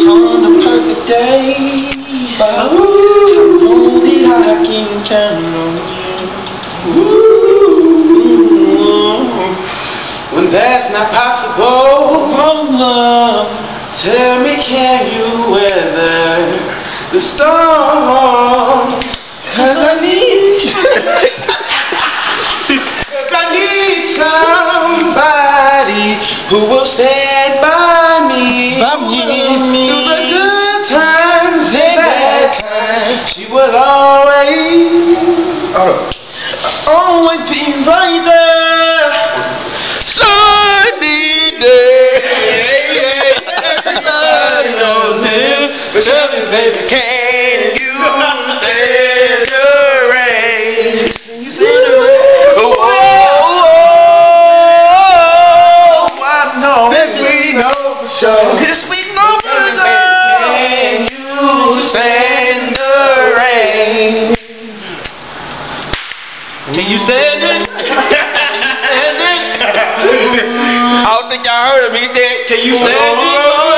on the perfect day, but only I can count on you. When that's not possible from love, tell me, can you weather the storm? 'Cause I need somebody who will stand by me through the good times and bad times. She will always be right there. Sunny day. Everybody knows it. But tell me, baby, can you stand the rain? Can you stand the rain? This we know for sure. Can you stand the rain? Can you stand it? Stand it? I don't think y'all heard him. He said, can you stand it?